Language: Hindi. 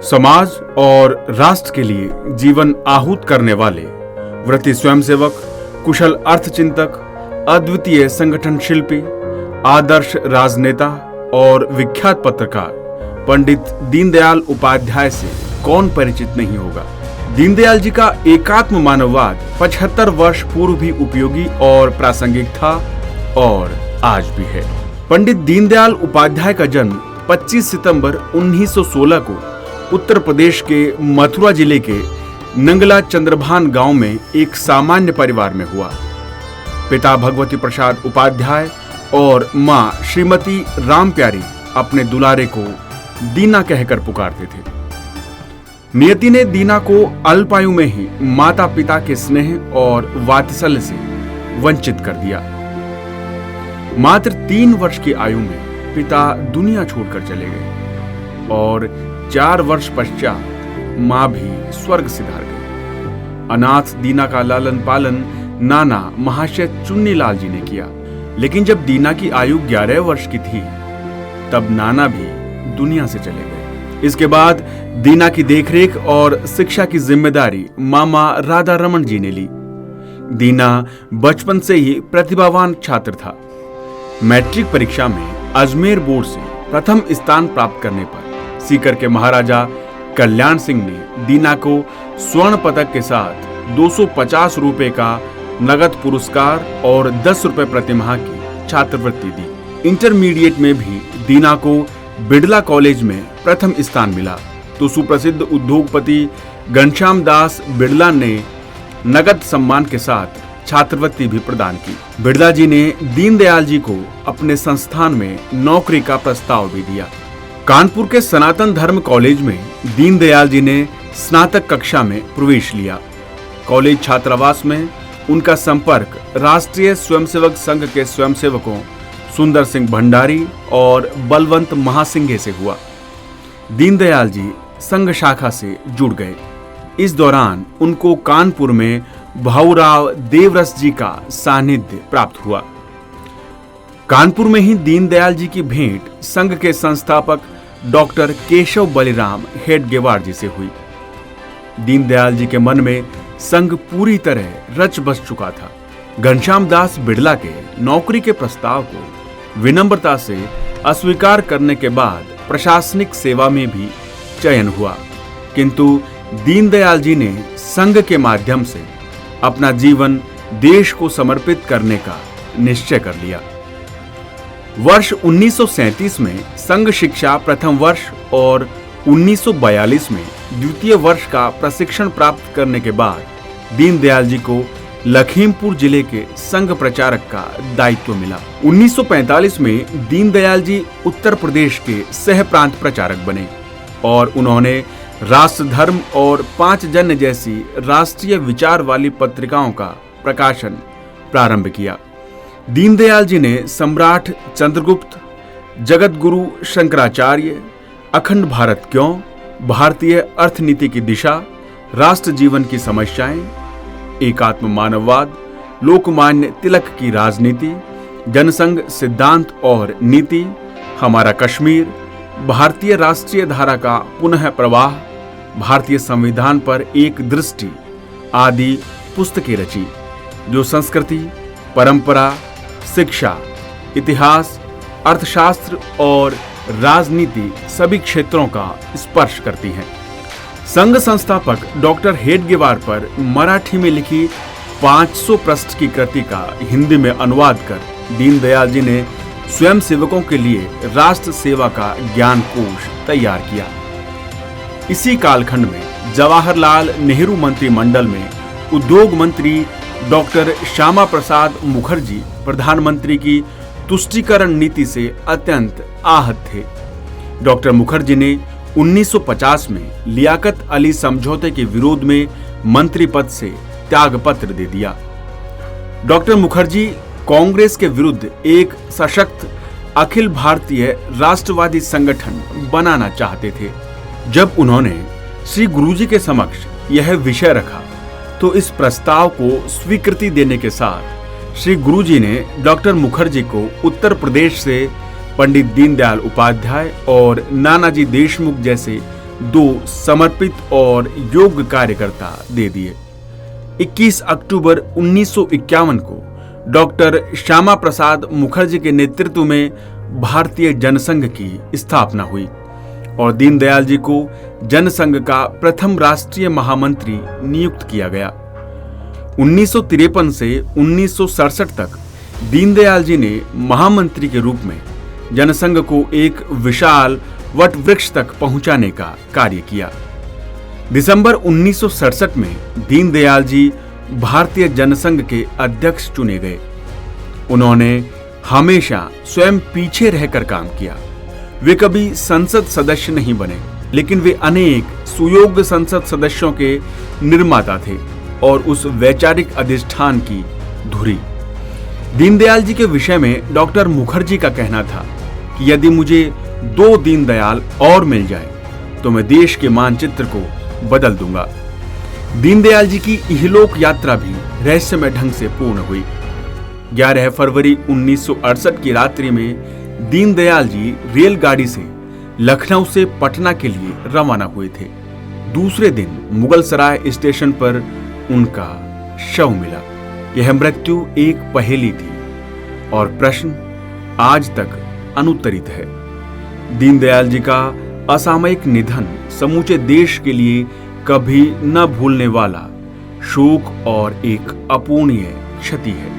समाज और राष्ट्र के लिए जीवन आहूत करने वाले व्रती स्वयंसेवक, कुशल अर्थचिंतक, अद्वितीय संगठन शिल्पी, आदर्श राजनेता और विख्यात पत्रकार पंडित दीनदयाल उपाध्याय से कौन परिचित नहीं होगा। दीनदयाल जी का एकात्म मानववाद 75 वर्ष पूर्व भी उपयोगी और प्रासंगिक था और आज भी है। पंडित दीनदयाल उपाध्याय का जन्म 25 सितंबर 1916 को उत्तर प्रदेश के मथुरा जिले के नंगला चंद्रभान गांव में एक सामान्य परिवार में हुआ। पिता भगवती प्रसाद उपाध्याय और मां श्रीमती रामप्यारी अपने दुलारे को दीना कहकर पुकारते थे। नियति ने दीना को अल्पायु में ही माता पिता के स्नेह और वात्सल्य से वंचित कर दिया। मात्र 3 वर्ष की आयु में पिता दुनिया छोड़कर चले गए और 4 वर्ष पश्चात मां भी स्वर्ग सिधार गई। अनाथ दीना का लालन पालन नाना महाशय चुन्नीलाल जी ने किया, लेकिन जब दीना की आयु 11 वर्ष की थी तब नाना भी दुनिया से चले गए। इसके बाद दीना की देखरेख और शिक्षा की जिम्मेदारी मामा राधा रमन जी ने ली। दीना बचपन से ही प्रतिभावान छात्र था। मैट्रिक परीक्षा में अजमेर बोर्ड से प्रथम स्थान प्राप्त करने पर सीकर के महाराजा कल्याण सिंह ने दीना को स्वर्ण पदक के साथ 250 रुपए का नगद पुरस्कार और 10 रुपए प्रतिमाह की छात्रवृत्ति दी। इंटरमीडिएट में भी दीना को बिड़ला कॉलेज में प्रथम स्थान मिला तो सुप्रसिद्ध उद्योगपति घनश्याम दास बिड़ला ने नगद सम्मान के साथ छात्रवृत्ति भी प्रदान की। बिड़ला जी ने दीनदयाल जी को अपने संस्थान में नौकरी का प्रस्ताव भी दिया। कानपुर के सनातन धर्म कॉलेज में दीनदयाल जी ने स्नातक कक्षा में प्रवेश लिया। कॉलेज छात्रावास में उनका संपर्क राष्ट्रीय स्वयंसेवक संघ के स्वयंसेवकों सुंदर सिंह भंडारी और बलवंत महासिंघे से हुआ। दीनदयाल जी संघ शाखा से जुड़ गए। इस दौरान उनको कानपुर में भाऊराव देवरस जी का सानिध्य प्राप्त हुआ। कानपुर में ही दीनदयाल जी की भेंट संघ के संस्थापक डॉक्टर केशव बलिराम हेडगेवार जी से हुई। दीनदयाल जी के मन में संघ पूरी तरह रच बस चुका था। घनश्याम दास बिड़ला के नौकरी के प्रस्ताव को विनम्रता से अस्वीकार करने के बाद प्रशासनिक सेवा में भी चयन हुआ, किंतु दीनदयाल जी ने संघ के माध्यम से अपना जीवन देश को समर्पित करने का निश्चय कर लिया। वर्ष 1937 में संघ शिक्षा प्रथम वर्ष और 1942 में द्वितीय वर्ष का प्रशिक्षण प्राप्त करने के बाद दीनदयाल जी को लखीमपुर जिले के संघ प्रचारक का दायित्व मिला। 1945 में दीनदयाल जी उत्तर प्रदेश के सह प्रांत प्रचारक बने और उन्होंने राष्ट्र धर्म और 5 जन्य जैसी राष्ट्रीय विचार वाली पत्रिकाओं का प्रकाशन प्रारंभ किया। दीनदयाल जी ने सम्राट चंद्रगुप्त, जगत गुरु शंकराचार्य, अखंड भारत क्यों, भारतीय अर्थनीति की दिशा, राष्ट्र जीवन की समस्याएं, एकात्म मानववाद, लोकमान्य तिलक की राजनीति, जनसंघ सिद्धांत और नीति, हमारा कश्मीर, भारतीय राष्ट्रीय धारा का पुनः प्रवाह, भारतीय संविधान पर एक दृष्टि आदि पुस्तकें रची, जो संस्कृति, परंपरा, शिक्षा, इतिहास, अर्थशास्त्र और राजनीति सभी क्षेत्रों का स्पर्श करती हैं। संघ संस्थापक डॉक्टर हेडगेवार पर मराठी में लिखी 500 पृष्ठ की कृति का हिंदी में अनुवाद कर दीनदयाल जी ने स्वयं सेवकों के लिए राष्ट्र सेवा का ज्ञान कोश तैयार किया। इसी कालखंड में जवाहरलाल नेहरू मंत्रिमंडल में उद्योग मंत्री डॉक्टर श्यामा प्रसाद मुखर्जी प्रधानमंत्री की तुष्टीकरण नीति से अत्यंत आहत थे। डॉक्टर मुखर्जी ने 1950 में लियाकत अली समझौते के विरोध में मंत्री पद से त्यागपत्र दे दिया। डॉक्टर मुखर्जी कांग्रेस के विरुद्ध एक सशक्त अखिल भारतीय राष्ट्रवादी संगठन बनाना चाहते थे। जब उन्होंने श्री गुरुजी के समक्ष यह विषय रखा तो इस प्रस्ताव को स्वीकृति देने के साथ श्री गुरुजी ने डॉक्टर मुखर्जी को उत्तर प्रदेश से पंडित दीनदयाल उपाध्याय और नानाजी देशमुख जैसे दो समर्पित और योग्य कार्यकर्ता दे दिए। 21 अक्टूबर 1951 को डॉक्टर श्यामा प्रसाद मुखर्जी के नेतृत्व में भारतीय जनसंघ की स्थापना हुई और दीनदयाल जी को जनसंघ का प्रथम राष्ट्रीय महामंत्री नियुक्त किया गया। 1953 से 1967 तक दीनदयाल जी ने महामंत्री के रूप में जनसंघ को एक विशाल वट वृक्ष तक पहुंचाने का कार्य किया। दिसंबर 1967 में दीनदयाल जी भारतीय जनसंघ के अध्यक्ष चुने गए। उन्होंने हमेशा स्वयं पीछे रहकर काम किया। वे कभी संसद सदस्य नहीं बने, लेकिन वे अनेक सुयोग्य संसद सदस्यों के निर्माता थे और उस वैचारिक अधिष्ठान की धुरी। दीनदयाल जी के विषय में डॉक्टर मुखर्जी का कहना था कि यदि मुझे 2 दीनदयाल और मिल जाए तो मैं देश के मानचित्र को बदल दूंगा। दीनदयाल जी की इहलोक यात्रा भी रहस्यमय ढंग से पूर्ण हुई। 11 फरवरी 1968 की रात्रि में दीनदयाल जी रेलगाड़ी से लखनऊ से पटना के लिए रवाना हुए थे। दूसरे दिन मुगल सराय स्टेशन पर उनका शव मिला। यह मृत्यु एक पहेली थी और प्रश्न आज तक अनुत्तरित है। दीनदयाल जी का असामयिक निधन समूचे देश के लिए कभी न भूलने वाला शोक और एक अपूर्णीय क्षति है।